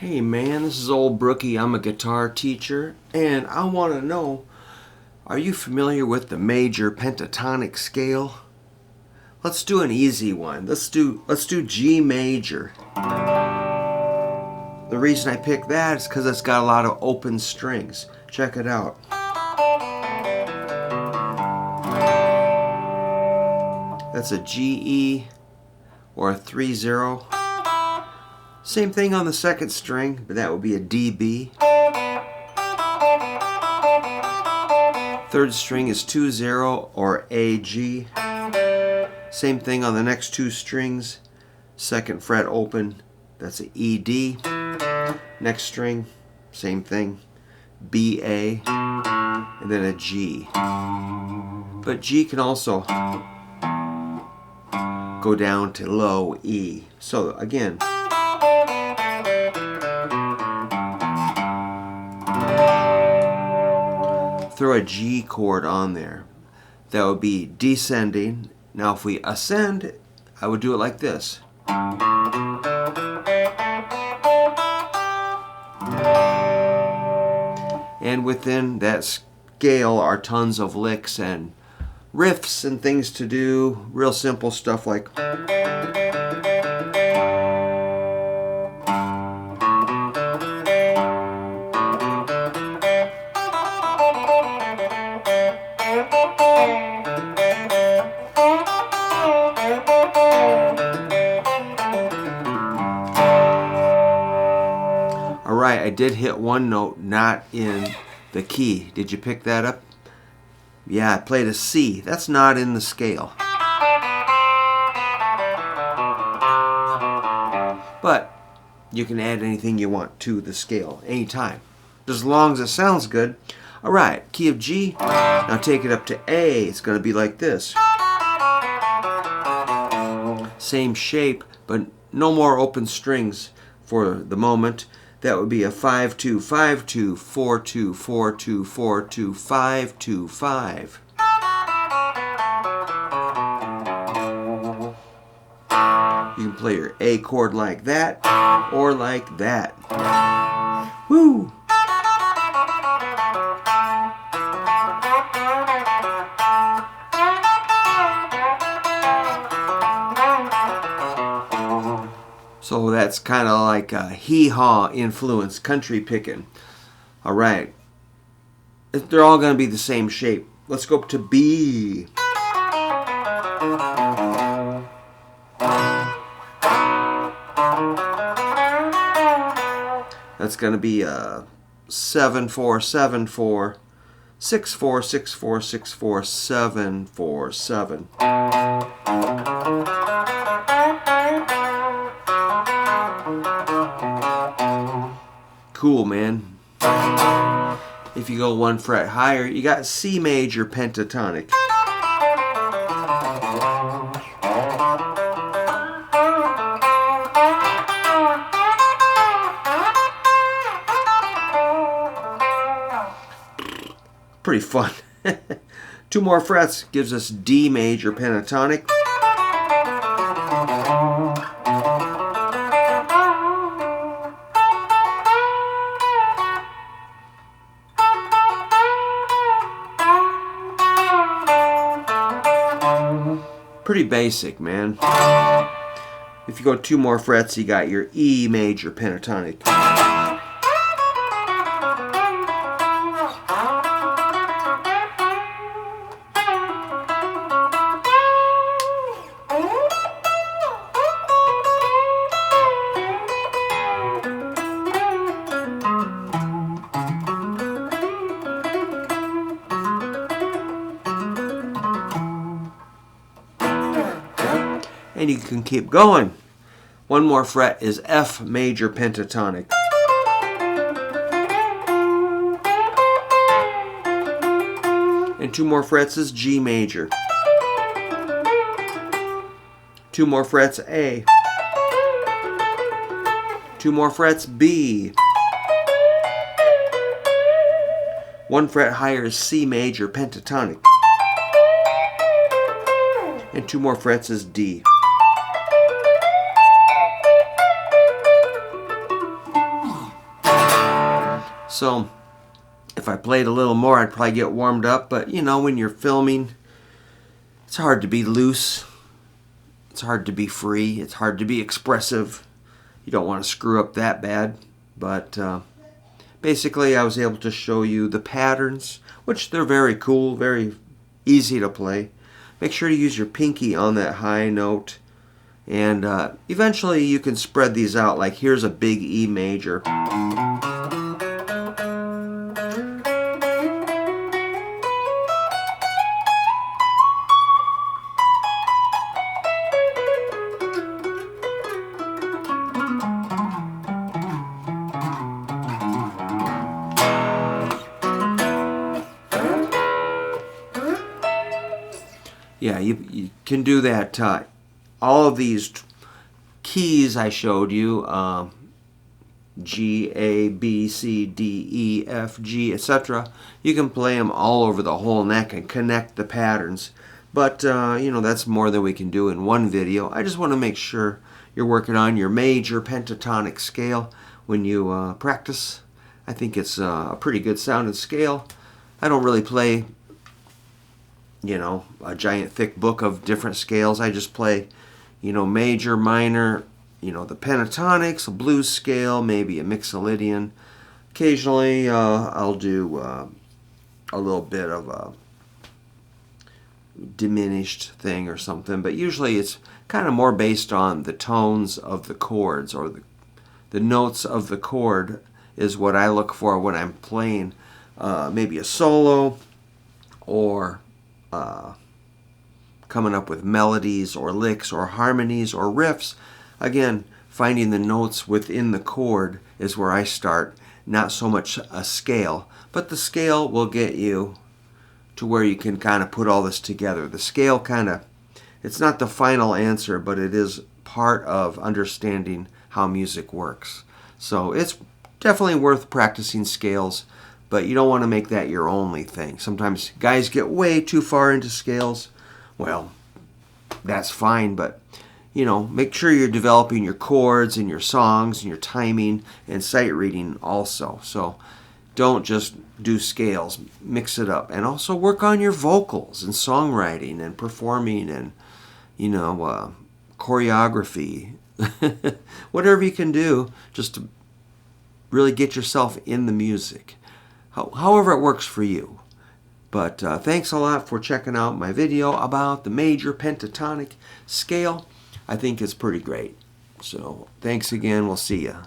Hey man, this is old Brookie. I'm a guitar teacher, and I want to know, are you familiar with the major pentatonic scale? Let's do an easy one. Let's do G major. The reason I picked that is because it's got a lot of open strings. Check it out. That's a G E or a 3/0. Same thing on the second string, but that would be a D B. Third string is 2/0 or A G. Same thing on the next two strings. Second fret open, that's a E D. Next string, same thing, B A, and then a G. But G can also go down to low E. So again, throw a G chord on there. That would be descending. Now if we ascend, I would do it like this. And within that scale are tons of licks and riffs and things to do. Real simple stuff like Alright, I did hit one note not in the key. Did you pick that up? Yeah, I played a C. That's not in the scale. But you can add anything you want to the scale anytime, as long as it sounds good. Alright, key of G. Now take it up to A. It's going to be like this. Same shape, but no more open strings for the moment. That would be a 5-2, 5-2, 4-2, 4-2, 4-2, 5-2, 5. You can play your A chord like that or like that. Woo! So that's kind of like a hee-haw influence, country picking. All right. They're all going to be the same shape. Let's go up to B. That's going to be a 7-4, 7-4, 6-4, 6-4, 6-4, 7-4, 7. Cool, man. If you go one fret higher, you got C major pentatonic. Pretty fun. Two more frets gives us D major pentatonic. Pretty basic, man. If you go two more frets, you got your E major pentatonic. And you can keep going. One more fret is F major pentatonic. And two more frets is G major. Two more frets A. Two more frets B. One fret higher is C major pentatonic. And two more frets is D. So if I played a little more, I'd probably get warmed up. But you know, when you're filming, it's hard to be loose. It's hard to be free. It's hard to be expressive. You don't want to screw up that bad. But basically, I was able to show you the patterns, which they're very cool, very easy to play. Make sure to use your pinky on that high note. And eventually you can spread these out. Like here's a big E major. Yeah, you can do that. All of these keys I showed you, G, A, B, C, D, E, F, G, etc. You can play them all over the whole neck and connect the patterns. But, you know, that's more than we can do in one video. I just want to make sure you're working on your major pentatonic scale when you practice. I think it's a pretty good sounding scale. I don't really play, you know, a giant thick book of different scales. I just play, you know, major, minor, you know, the pentatonics, a blues scale, maybe a mixolydian. Occasionally I'll do a little bit of a diminished thing or something, but usually it's kind of more based on the tones of the chords, or the notes of the chord is what I look for when I'm playing maybe a solo, or coming up with melodies or licks or harmonies or riffs. Again, finding the notes within the chord is where I start, not so much a scale, but the scale will get you to where you can kind of put all this together. The scale kind of, it's not the final answer, but it is part of understanding how music works. So it's definitely worth practicing scales, but you don't want to make that your only thing. Sometimes guys get way too far into scales. Well, that's fine, but you know, make sure you're developing your chords and your songs and your timing and sight reading also. So don't just do scales, mix it up. And also work on your vocals and songwriting and performing and, you know, choreography. Whatever you can do just to really get yourself in the music. However it works for you. But thanks a lot for checking out my video about the major pentatonic scale. I think it's pretty great. So thanks again. We'll see ya.